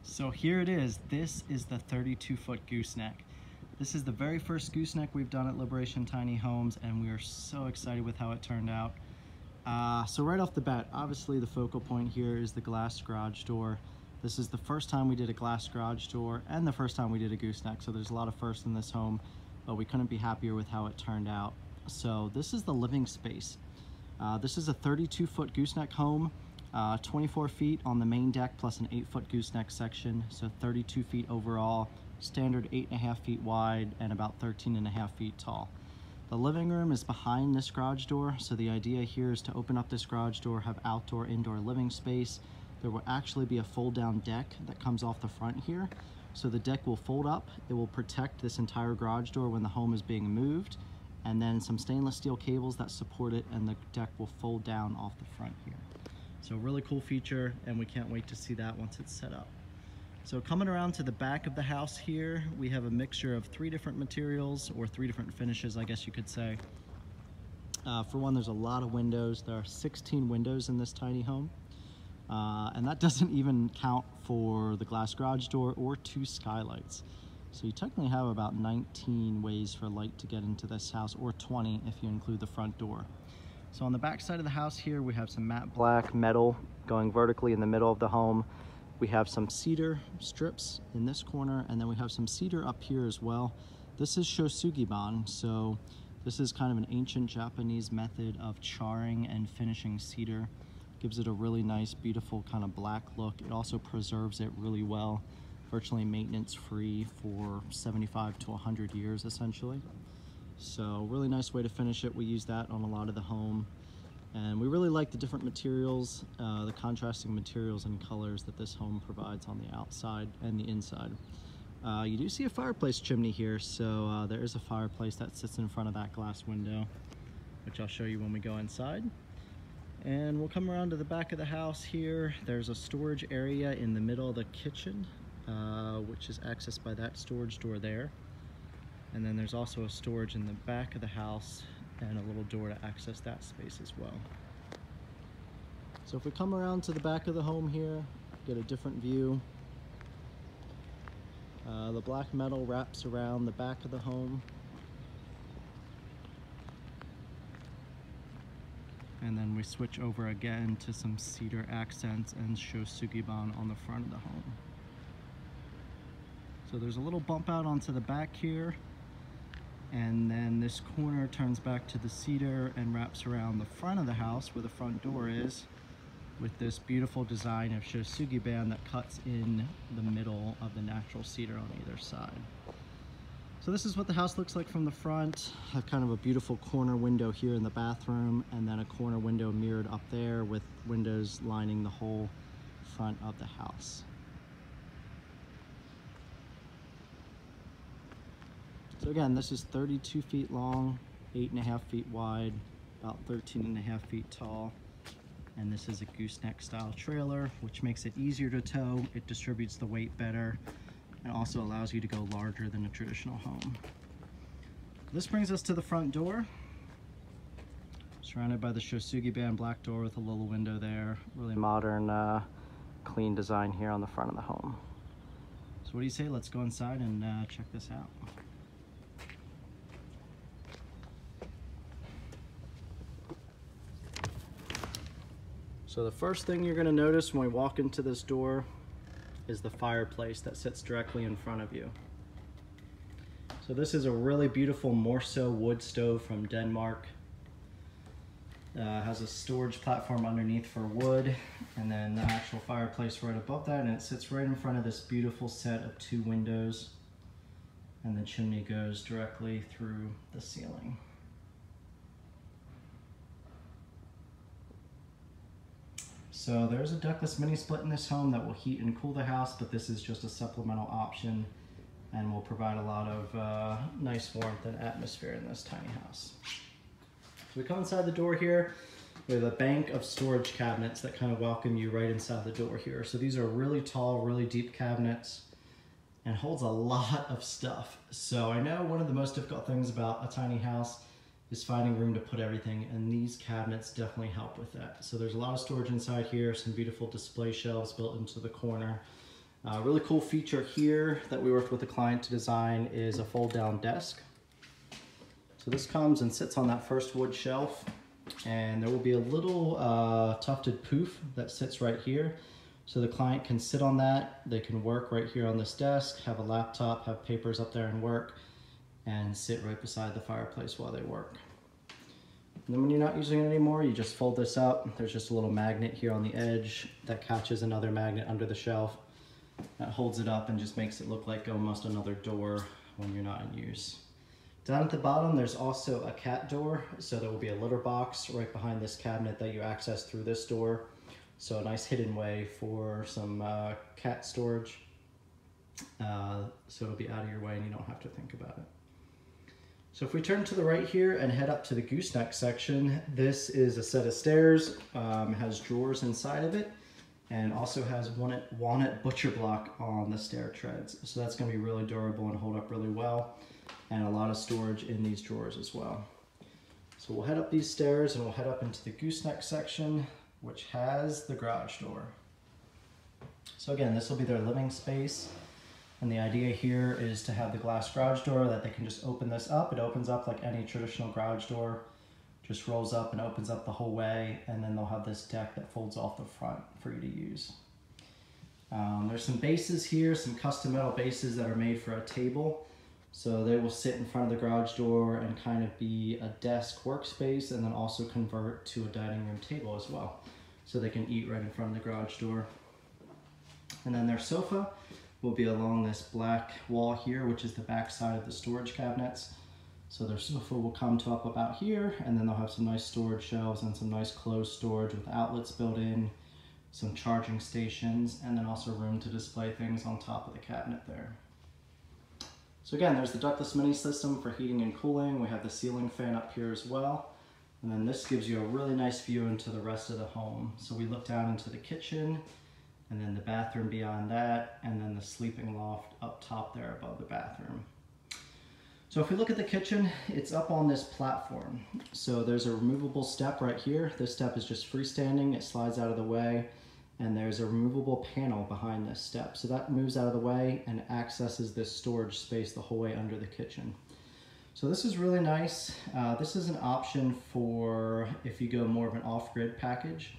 So here it is. This is the 32-foot gooseneck. This is the very first gooseneck we've done at Liberation Tiny Homes, and we are so excited with how it turned out. So right off the bat, obviously the focal point here is the glass garage door. This is the first time we did a glass garage door and the first time we did a gooseneck, so there's a lot of firsts in this home, but we couldn't be happier with how it turned out. So this is the living space. This is a 32-foot gooseneck home, 24 feet on the main deck plus an 8-foot gooseneck section, so 32 feet overall, standard 8.5 feet wide and about 13.5 feet tall. The living room is behind this garage door, so the idea here is to open up this garage door, have outdoor, indoor living space. There will actually be a fold-down deck that comes off the front here. So the deck will fold up, it will protect this entire garage door when the home is being moved, and then some stainless steel cables that support it, and the deck will fold down off the front here. So really cool feature, and we can't wait to see that once it's set up. So coming around to the back of the house here, we have a mixture of 3 different materials, or 3 different finishes, I guess you could say. For one, there's a lot of windows. There are 16 windows in this tiny home. And that doesn't even count for the glass garage door or 2 skylights. So you technically have about 19 ways for light to get into this house, or 20 if you include the front door. So on the back side of the house here, we have some matte black metal going vertically in the middle of the home. We have some cedar strips in this corner, and then we have some cedar up here as well. This is shosugiban, so this is kind of an ancient Japanese method of charring and finishing cedar. Gives it a really nice, beautiful kind of black look. It also preserves it really well, virtually maintenance free for 75 to 100 years essentially. So really nice way to finish it. We use that on a lot of the home. And we really like the different materials, the contrasting materials and colors that this home provides on the outside and the inside. You do see a fireplace chimney here, so there is a fireplace that sits in front of that glass window, which I'll show you when we go inside. And we'll come around to the back of the house here. There's a storage area in the middle of the kitchen, which is accessed by that storage door there. And then there's also a storage in the back of the house and a little door to access that space as well. So if we come around to the back of the home here, get a different view. The black metal wraps around the back of the home. And then we switch over again to some cedar accents and shosugiban on the front of the home. So there's a little bump out onto the back here, and then this corner turns back to the cedar and wraps around the front of the house where the front door is, with this beautiful design of shosugiban that cuts in the middle of the natural cedar on either side. So this is what the house looks like from the front. Have kind of a beautiful corner window here in the bathroom, and then a corner window mirrored up there with windows lining the whole front of the house. So again, this is 32 feet long, 8.5 feet wide, about 13.5 feet tall. And this is a gooseneck style trailer, which makes it easier to tow. It distributes the weight better, and also allows you to go larger than a traditional home. This brings us to the front door, surrounded by the shosugiban black door with a little window there. Really modern, clean design here on the front of the home. So what do you say? Let's go inside and check this out. So the first thing you're gonna notice when we walk into this door is the fireplace that sits directly in front of you. So this is a really beautiful Morso wood stove from Denmark. Has a storage platform underneath for wood, and then the actual fireplace right above that, and it sits right in front of this beautiful set of 2 windows, and the chimney goes directly through the ceiling. So there's a ductless mini split in this home that will heat and cool the house, but this is just a supplemental option and will provide a lot of nice warmth and atmosphere in this tiny house. So we come inside the door here with a bank of storage cabinets that kind of welcome you right inside the door here. So these are really tall, really deep cabinets and holds a lot of stuff. So I know one of the most difficult things about a tiny house is finding room to put everything, and these cabinets definitely help with that. So there's a lot of storage inside here, some beautiful display shelves built into the corner, A really cool feature here that we worked with the client to design is a fold down desk. So this comes and sits on that first wood shelf, and there will be a little tufted poof that sits right here. So the client can sit on that, they can work right here on this desk, have a laptop, have papers up there and work, and sit right beside the fireplace while they work. And then when you're not using it anymore, you just fold this up. There's just a little magnet here on the edge that catches another magnet under the shelf. That holds it up and just makes it look like almost another door when you're not in use. Down at the bottom, there's also a cat door. So there will be a litter box right behind this cabinet that you access through this door. So a nice hidden way for some cat storage. So it'll be out of your way and you don't have to think about it. So if we turn to the right here and head up to the gooseneck section, this is a set of stairs. It has drawers inside of it and also has walnut butcher block on the stair treads. So that's going to be really durable and hold up really well, and a lot of storage in these drawers as well. So we'll head up these stairs and we'll head up into the gooseneck section, which has the garage door. So again, this will be their living space. And the idea here is to have the glass garage door that they can just open this up. It opens up like any traditional garage door, just rolls up and opens up the whole way. And then they'll have this deck that folds off the front for you to use. There's some bases here, some custom metal bases that are made for a table. So they will sit in front of the garage door and kind of be a desk workspace, and then also convert to a dining room table as well. So they can eat right in front of the garage door. And then their sofa will be along this black wall here, which is the back side of the storage cabinets. So their sofa will come to up about here, and then they'll have some nice storage shelves and some nice closed storage with outlets built in, some charging stations, and then also room to display things on top of the cabinet there. So again, there's the ductless mini system for heating and cooling. We have the ceiling fan up here as well. And then this gives you a really nice view into the rest of the home. So we look down into the kitchen, and then the bathroom beyond that, and then the sleeping loft up top there above the bathroom. So if we look at the kitchen, it's up on this platform. So there's a removable step right here. This step is just freestanding, it slides out of the way, and there's a removable panel behind this step. So that moves out of the way and accesses this storage space the whole way under the kitchen. So this is really nice. This is an option for if you go more of an off-grid package.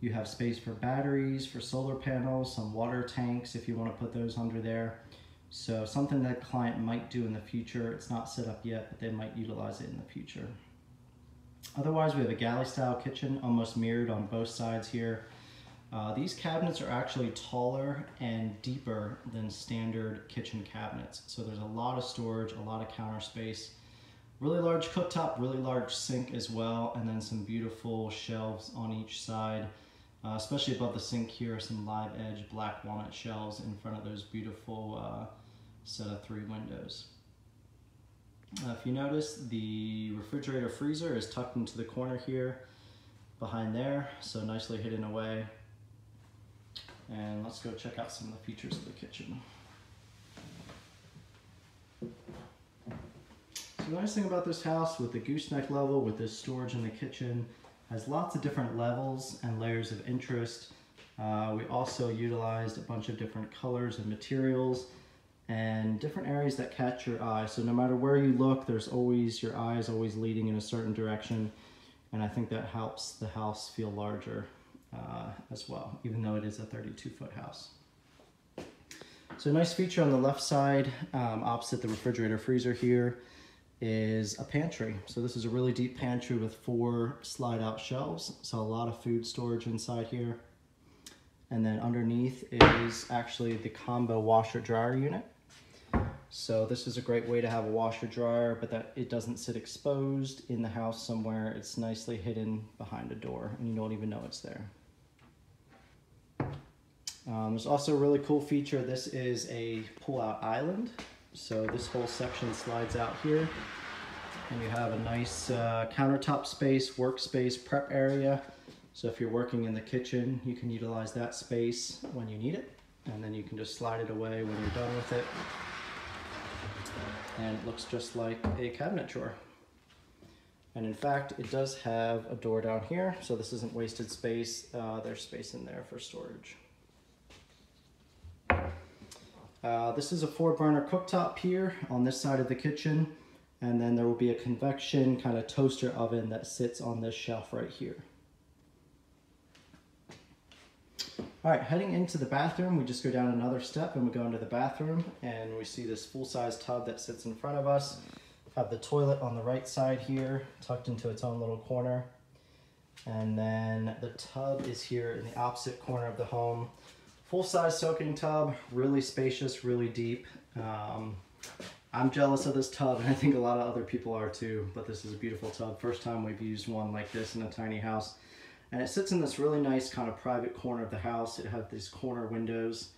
You have space for batteries, for solar panels, some water tanks if you want to put those under there. So something that a client might do in the future. It's not set up yet, but they might utilize it in the future. Otherwise, we have a galley style kitchen, almost mirrored on both sides here. These cabinets are actually taller and deeper than standard kitchen cabinets. So there's a lot of storage, a lot of counter space, really large cooktop, really large sink as well, and then some beautiful shelves on each side. Especially above the sink here, some live edge black walnut shelves in front of those beautiful set of 3 windows. If you notice, the refrigerator freezer is tucked into the corner here behind there, so nicely hidden away. And let's go check out some of the features of the kitchen. So the nice thing about this house with the gooseneck level, with this storage in the kitchen, has lots of different levels and layers of interest. We also utilized a bunch of different colors and materials and different areas that catch your eye. So no matter where you look, there's always, your eye is always leading in a certain direction. And I think that helps the house feel larger as well, even though it is a 32-foot house. So a nice feature on the left side, opposite the refrigerator freezer here, is a pantry. So this is a really deep pantry with 4 slide out shelves. So a lot of food storage inside here. And then underneath is actually the combo washer dryer unit. So this is a great way to have a washer dryer, but that it doesn't sit exposed in the house somewhere. It's nicely hidden behind a door and you don't even know it's there. There's also a really cool feature. This is a pull-out island. So this whole section slides out here and you have a nice countertop space, workspace, prep area. So if you're working in the kitchen, you can utilize that space when you need it, and then you can just slide it away when you're done with it. And it looks just like a cabinet drawer. And in fact, it does have a door down here, so this isn't wasted space. There's space in there for storage. This is a 4-burner cooktop here on this side of the kitchen, and then there will be a convection kind of toaster oven that sits on this shelf right here. All right, heading into the bathroom, we just go down another step and we go into the bathroom, and we see this full-size tub that sits in front of us. Have the toilet on the right side here, tucked into its own little corner. And then the tub is here in the opposite corner of the home. Full-size soaking tub, really spacious, really deep. I'm jealous of this tub, and I think a lot of other people are too, but this is a beautiful tub. First time we've used one like this in a tiny house. And it sits in this really nice kind of private corner of the house. It has these corner windows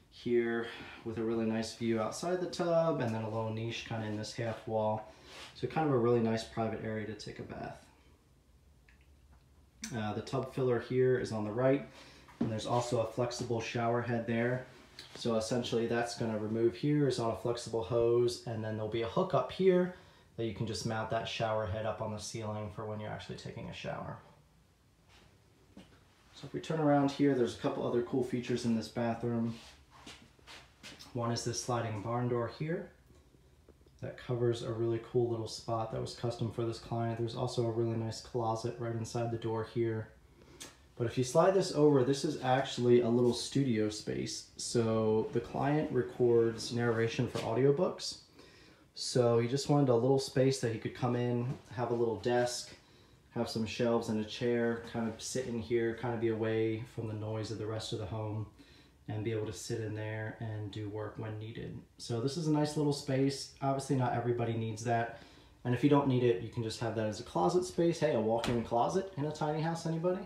here with a really nice view outside the tub, and then a little niche kind of in this half wall. So kind of a really nice private area to take a bath. The tub filler here is on the right, and there's also a flexible shower head there. So essentially that's going to remove here is on a flexible hose, and then there'll be a hook up here that you can just mount that shower head up on the ceiling for when you're actually taking a shower. So if we turn around here, there's a couple other cool features in this bathroom. One is this sliding barn door here that covers a really cool little spot that was custom for this client. There's also a really nice closet right inside the door here. But if you slide this over, this is actually a little studio space. So the client records narration for audiobooks. So he just wanted a little space that he could come in, have a little desk, have some shelves and a chair, kind of sit in here, kind of be away from the noise of the rest of the home, and be able to sit in there and do work when needed. So this is a nice little space. Obviously not everybody needs that. And if you don't need it, you can just have that as a closet space. Hey, a walk-in closet in a tiny house, anybody?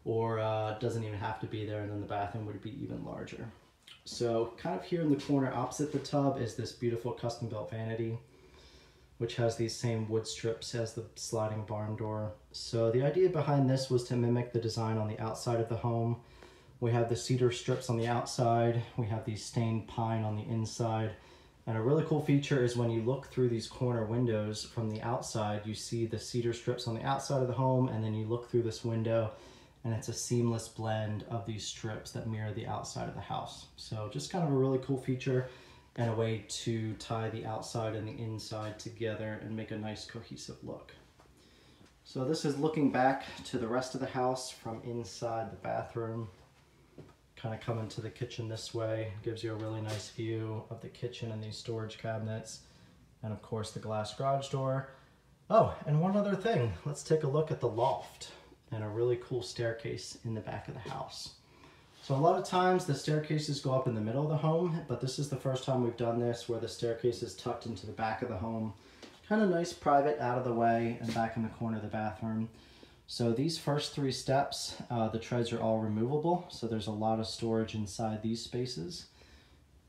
Or it doesn't even have to be there, and then the bathroom would be even larger. So kind of here in the corner opposite the tub is this beautiful custom-built vanity, which has these same wood strips as the sliding barn door. So the idea behind this was to mimic the design on the outside of the home. We have the cedar strips on the outside. We have these stained pine on the inside. And a really cool feature is when you look through these corner windows from the outside, you see the cedar strips on the outside of the home, and then you look through this window, and it's a seamless blend of these strips that mirror the outside of the house. So just kind of a really cool feature and a way to tie the outside and the inside together and make a nice cohesive look. So this is looking back to the rest of the house from inside the bathroom. Kind of coming to the kitchen this way, gives you a really nice view of the kitchen and these storage cabinets, and of course the glass garage door. Oh, and one other thing, let's take a look at the loft and a really cool staircase in the back of the house. So a lot of times the staircases go up in the middle of the home, but this is the first time we've done this where the staircase is tucked into the back of the home. Kind of nice, private, out of the way, and back in the corner of the bathroom. So these first 3 steps, the treads are all removable, so there's a lot of storage inside these spaces.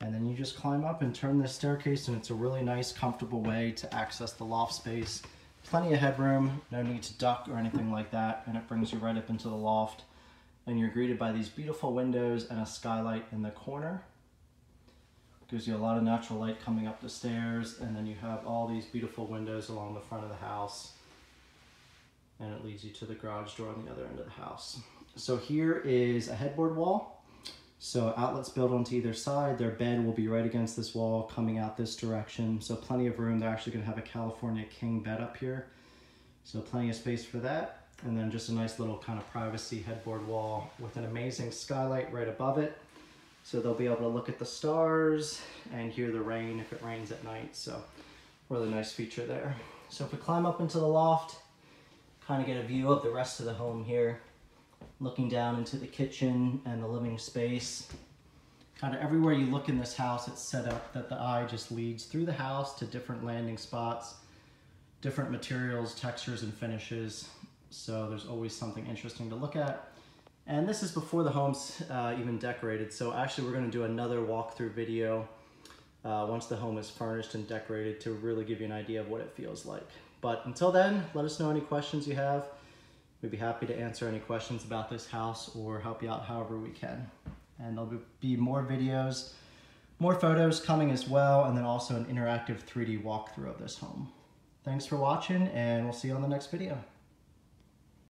And then you just climb up and turn this staircase, and it's a really nice, comfortable way to access the loft space. Plenty of headroom, no need to duck or anything like that, and it brings you right up into the loft. And you're greeted by these beautiful windows and a skylight in the corner. Gives you a lot of natural light coming up the stairs, and then you have all these beautiful windows along the front of the house. And it leads you to the garage door on the other end of the house. So here is a headboard wall. So outlets built onto either side. Their bed will be right against this wall coming out this direction. So plenty of room. They're actually going to have a California king bed up here. So plenty of space for that. And then just a nice little kind of privacy headboard wall with an amazing skylight right above it. So they'll be able to look at the stars and hear the rain if it rains at night. So really nice feature there. So if we climb up into the loft, kind of get a view of the rest of the home here, looking down into the kitchen and the living space. Kind of everywhere you look in this house, it's set up that the eye just leads through the house to different landing spots, different materials, textures, and finishes. So there's always something interesting to look at. And this is before the home's even decorated. So actually we're going to do another walkthrough video once the home is furnished and decorated to really give you an idea of what it feels like. But until then, let us know any questions you have. We'd be happy to answer any questions about this house or help you out however we can. And there'll be more videos, more photos coming as well, and then also an interactive 3D walkthrough of this home. Thanks for watching, and we'll see you on the next video.